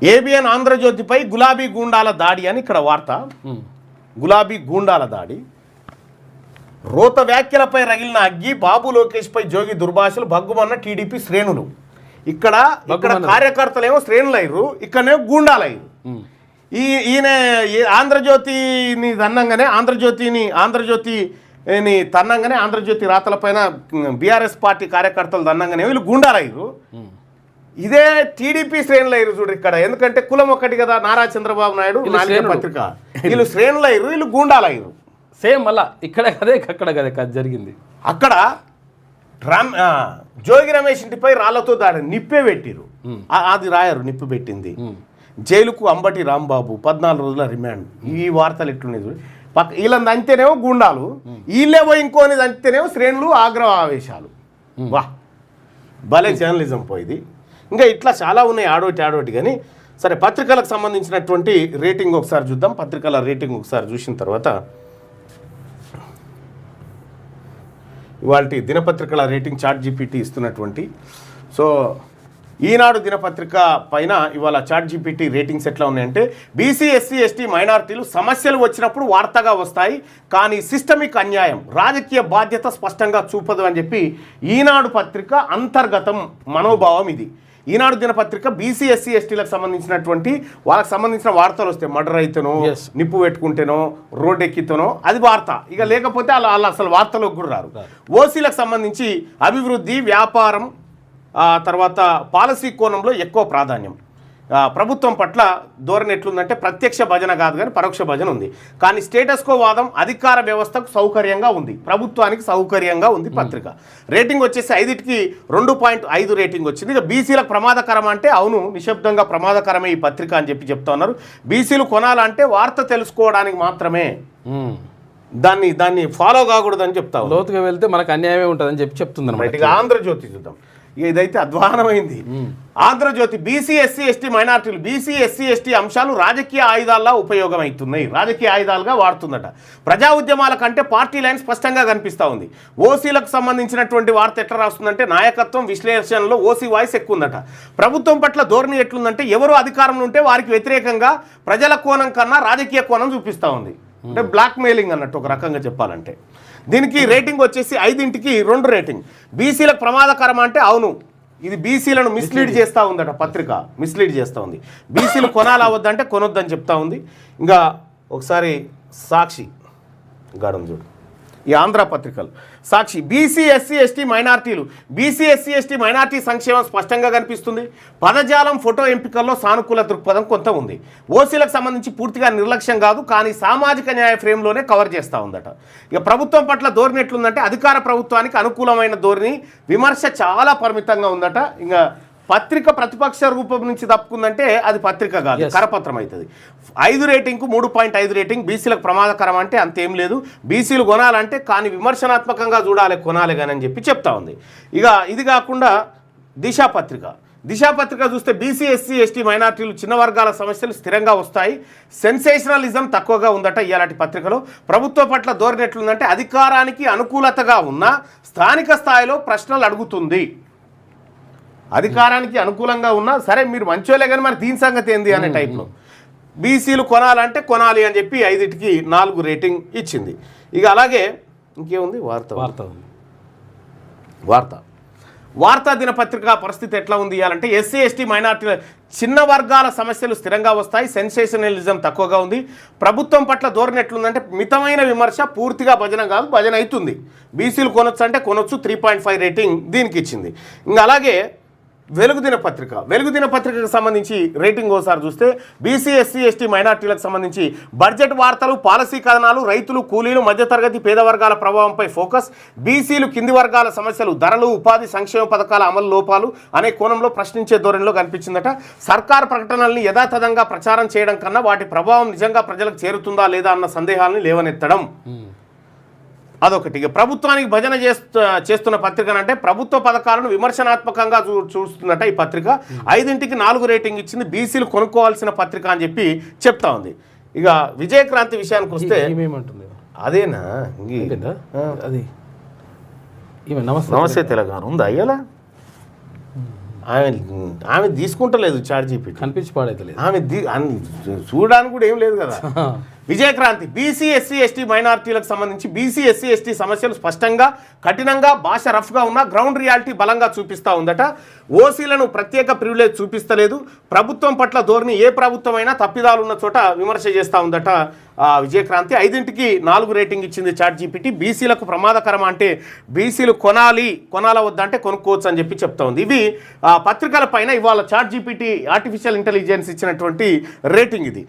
ABN ఆంధ్రజ్యోతిపై గులాబీ గూండాల దాడి అని ఇక్కడ వార్త. గులాబీ గూండాల దాడి. రోత వ్యాఖ్యలపై రగిలిన అగ్గి, బాబు లోకేష్పై జోగి దుర్భాషలు, భగ్గుమన్న టీడీపీ శ్రేణులు. ఇక్కడ కార్యకర్తలేమో శ్రేణులు అయ్యారు, ఇక్కడనేమో గూండాలు అయ్యారు. ఈయన ఆంధ్రజ్యోతిని తన్నంగానే ఆంధ్రజ్యోతి రాతలపైన బీఆర్ఎస్ పార్టీ కార్యకర్తలు తన్నంగానే వీళ్ళు గూండాలు అయ్యారు. ఇదే టీడీపీ శ్రేణులు అయ్యారు చూడు ఇక్కడ. ఎందుకంటే కులం ఒక్కటి కదా, నారా చంద్రబాబు నాయుడు పత్రిక. వీళ్ళు శ్రేణులు అయ్యారు, వీళ్ళు గూండాలు అయ్యారు. సేమ్ మళ్ళా ఇక్కడ కదే అక్కడ కదే జరిగింది. అక్కడ జోగి రమేష్ ఇంటిపై రాళ్లతో దాడి, నిప్పే పెట్టిరు. అది రాయరు, నిప్పు పెట్టింది. జైలుకు అంబటి రాంబాబు 14 రోజుల రిమాండ్. ఈ వార్తలు ఎట్లున్నాయి వీళ్ళని అంతేనేమో గూండాలు, వీళ్ళే పోయి ఇంకోని అంతేనేమో శ్రేణులు, ఆగ్రహ ఆవేశాలు. వా భలే జర్నలిజం పోయింది. ఇంకా ఇట్లా చాలా ఉన్నాయి ఆడోటి. కానీ సరే, పత్రికలకు సంబంధించినటువంటి రేటింగ్ ఒకసారి చూద్దాం. పత్రికల రేటింగ్ ఒకసారి చూసిన తర్వాత ఇవాళ దినపత్రికల రేటింగ్ ChatGPT ఇస్తున్నటువంటి. సో ఈనాడు దినపత్రిక పైన ఇవాళ ChatGPT రేటింగ్స్ ఎట్లా ఉన్నాయంటే, బీసీ ఎస్సీ ఎస్టీ మైనారిటీలు సమస్యలు వచ్చినప్పుడు వార్తగా వస్తాయి, కానీ సిస్టమిక్ అన్యాయం, రాజకీయ బాధ్యత స్పష్టంగా చూపదు అని చెప్పి ఈనాడు పత్రిక అంతర్గతం మనోభావం ఇది. ఈనాడు దినపత్రిక బీసీ ఎస్సీ ఎస్టీలకు సంబంధించినటువంటి వాళ్ళకి సంబంధించిన వార్తలు వస్తాయి. మర్డర్ అయితేనో, నిప్పు పెట్టుకుంటేనో, రోడ్డు ఎక్కితేనో అది వార్త. ఇక లేకపోతే వాళ్ళు అసలు వార్తలోకి కూడా రారు. ఓసీలకు సంబంధించి అభివృద్ధి, వ్యాపారం, తర్వాత పాలసీ కోణంలో ఎక్కువ ప్రాధాన్యం. ప్రభుత్వం పట్ల ధోరణి ఎట్లుందంటే ప్రత్యక్ష భజన కాదు కానీ పరోక్ష భజన ఉంది. కానీ స్టేటస్ కో వాదం అధికార వ్యవస్థకు సౌకర్యంగా ఉంది, ప్రభుత్వానికి సౌకర్యంగా ఉంది పత్రిక. రేటింగ్ వచ్చేసి 5కి 2.5 రేటింగ్ వచ్చింది. ఇక బీసీలకు ప్రమాదకరం అంటే అవును, నిశ్శబ్దంగా ప్రమాదకరమే ఈ పత్రిక అని చెప్పి చెప్తా ఉన్నారు. బీసీలు కొనాలంటే వార్త తెలుసుకోవడానికి మాత్రమే, దాన్ని ఫాలో కాకూడదని చెప్తా ఉన్నారు. లోతుగా వెళ్తే మనకు అన్యాయమే ఉంటుందని చెప్పి చెప్తుంది. ఇక ఆంధ్రజ్యోతి చూద్దాం. ఇదైతే అధ్వానమైంది. ఆంధ్రజ్యోతి బీసీ ఎస్సీ ఎస్టీ మైనార్టీలు, బీసీ ఎస్సీ ఎస్టీ అంశాలు రాజకీయ ఆయుధాల్లో ఉపయోగమవుతున్నాయి, రాజకీయ ఆయుధాలుగా వాడుతుందట. ప్రజా ఉద్యమాల కంటే పార్టీ లైన్ స్పష్టంగా కనిపిస్తూ ఉంది. ఓసీలకు సంబంధించినటువంటి వార్త ఎట్లా రాస్తుందంటే, నాయకత్వం విశ్లేషణలో ఓసీ వాయిస్ ఎక్కువ ఉందట. ప్రభుత్వం పట్ల ధోరణి ఎట్లుందంటే, ఎవరు అధికారంలో ఉంటే వారికి వ్యతిరేకంగా ప్రజల కోణం కన్నా రాజకీయ కోణం చూపిస్తూ ఉంది. అంటే బ్లాక్ మెయిలింగ్ అన్నట్టు ఒక రకంగా చెప్పాలంటే. దీనికి రేటింగ్ వచ్చేసి 5కి 2 రేటింగ్. బీసీలకు ప్రమాదకరం అంటే అవును, ఇది బీసీలను మిస్లీడ్ చేస్తూ ఉందట పత్రిక, మిస్లీడ్ చేస్తూ ఉంది. బీసీలు కొనాలా వద్దంటే కొనొద్దని చెప్తా ఉంది. ఇంకా ఒకసారి సాక్షి గాడం చూడు, ఈ ఆంధ్ర పత్రికలు. సాక్షి బీసీ ఎస్సీ ఎస్టీ మైనార్టీలు, బీసీ ఎస్సీ ఎస్టీ మైనార్టీ సంక్షేమం స్పష్టంగా కనిపిస్తుంది. పదజాలం, ఫోటో ఎంపికల్లో సానుకూల దృక్పథం కొంత ఉంది. ఓసీలకు సంబంధించి పూర్తిగా నిర్లక్ష్యం కాదు, కానీ సామాజిక న్యాయ ఫ్రేమ్లోనే కవర్ చేస్తూ ఉందట. ఇక ప్రభుత్వం పట్ల ధోరణి ఎట్లుందంటే, అధికార ప్రభుత్వానికి అనుకూలమైన ధోరణి, విమర్శ చాలా పరిమితంగా ఉందట. ఇంకా పత్రిక ప్రతిపక్ష రూపం నుంచి తప్పుకుందంటే అది పత్రిక కాదు, కరపత్రం అవుతుంది. 5 రేటింగ్కు 3.5 రేటింగ్. బీసీలకు ప్రమాదకరం అంటే అంతేం లేదు, బీసీలు కొనాలంటే కానీ విమర్శనాత్మకంగా చూడాలి, కొనాలి కానీ అని చెప్పి చెప్తా ఉంది. ఇక ఇది కాకుండా దిశా పత్రిక చూస్తే బీసీ ఎస్సీ ఎస్టీ మైనార్టీలు, చిన్న వర్గాల సమస్యలు స్థిరంగా వస్తాయి, సెన్సేషనలిజం తక్కువగా ఉందట ఇలాంటి పత్రికలో. ప్రభుత్వం పట్ల ధోరణి ఎట్లుందంటే, అధికారానికి అనుకూలతగా ఉన్న స్థానిక స్థాయిలో ప్రశ్నలు అడుగుతుంది. అధికారానికి అనుకూలంగా ఉన్నా సరే మీరు మంచోలే కానీ మరి దీని సంగతి ఏంది అనే టైప్లో. బీసీలు కొనాలంటే కొనాలి అని చెప్పి 5కి 4 రేటింగ్ ఇచ్చింది. ఇక అలాగే ఇంకేముంది, వార్తా దినపత్రిక పరిస్థితి ఎట్లా ఉంది అంటే, ఎస్సీ ఎస్టీ మైనార్టీల చిన్న వర్గాల సమస్యలు స్థిరంగా వస్తాయి, సెన్సేషనలిజం తక్కువగా ఉంది. ప్రభుత్వం పట్ల ధోరణి ఎట్లుందంటే, మితమైన విమర్శ, పూర్తిగా భజన కాదు, భజన అవుతుంది. బీసీలు కొనొచ్చు అంటే కొనొచ్చు, 3.5 రేటింగ్ దీనికి ఇచ్చింది. ఇంకా అలాగే వెలుగు దినపత్రికకు సంబంధించి రేటింగ్ ఒకసారి చూస్తే, బీసీ ఎస్సీ ఎస్టీ మైనార్టీలకు సంబంధించి బడ్జెట్ వార్తలు, పాలసీ కథనాలు, రైతులు, కూలీలు, మధ్యతరగతి పేద వర్గాల ప్రభావంపై ఫోకస్, బీసీలు కింది వర్గాల సమస్యలు, ధరలు, ఉపాధి, సంక్షేమ పథకాల అమలు లోపాలు అనే కోణంలో ప్రశ్నించే ధోరణిలో కనిపించిందట. సర్కారు ప్రకటనల్ని యథాతథంగా ప్రచారం చేయడం కన్నా వాటి ప్రభావం నిజంగా ప్రజలకు చేరుతుందా లేదా అన్న సందేహాలను లేవనెత్తడం అదొకటి. ప్రభుత్వానికి భజన చేస్తున్న పత్రిక అంటే, ప్రభుత్వ పథకాలను విమర్శనాత్మకంగా చూస్తుందట ఈ పత్రిక. 5కి 4 రేటింగ్ ఇచ్చింది. బీసీలు కొనుక్కోవాల్సిన పత్రిక అని చెప్పి చెప్తా ఉంది. ఇక విజయక్రాంతి విషయానికి వస్తే అదేనా, అది నమస్తే తెలంగాణ ఉందా అయ్యాలా ఆమె తీసుకుంటలేదు చాట్ జీపీటీ, కనిపించి పాడైతలేదు. చూడడానికి కూడా ఏం లేదు కదా. విజయక్రాంతి బీసీ ఎస్సీ ఎస్టీ మైనారిటీలకు సంబంధించి బీసీ ఎస్సీ ఎస్టీ సమస్యలు స్పష్టంగా కఠినంగా భాష రఫ్గా ఉన్న గ్రౌండ్ రియాలిటీ బలంగా చూపిస్తూ ఉందట. ఓసీలను ప్రత్యేక ప్రివిలేజ్ చూపిస్తలేదు. ప్రభుత్వం పట్ల ధోరణి ఏ ప్రభుత్వం అయినా తప్పిదాలు ఉన్న చోట విమర్శ చేస్తూ ఉందట విజయక్రాంతి. 5కి 4 రేటింగ్ ఇచ్చింది చాట్ జీపీటీ. బీసీలకు ప్రమాదకరం అంటే బీసీలు కొనాల వద్దంటే కొనుక్కోవచ్చు అని చెప్పి చెప్తా ఉంది. ఇవి పత్రికల పైన ఇవాళ చాట్ జీపీటీ ఆర్టిఫిషియల్ ఇంటెలిజెన్స్ ఇచ్చినటువంటి రేటింగ్ ఇది.